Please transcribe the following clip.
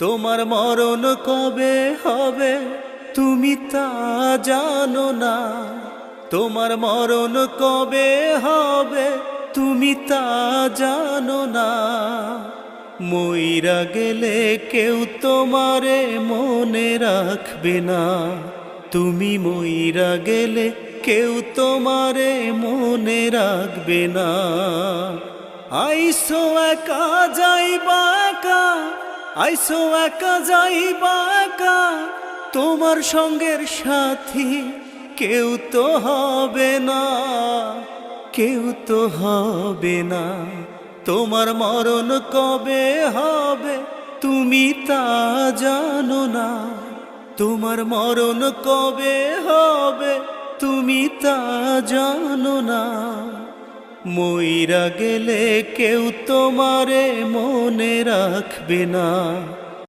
তোমার মরণ কবে হবে তুমি তা জানো না। তোমার মরণ কবে হবে তুমি তা জানো না। মইরা গেলে কেউ তোমারে মনে রাখবে না। তুমি মইরা গেলে কেউ তোমারে মনে রাখবে না। আইসো একা যাইবা একা, আইসো একা যাইবা একা, তোমার সঙ্গের সাথী কেউ তো হবে না, কেউ তো হবে না। তোমার মরণ কবে হবে তুমি তা জানো না। তোমার মরণ কবে হবে তুমি তা জানো না। মইরা গেলে কেউ তোমারে মনে রাখবে না।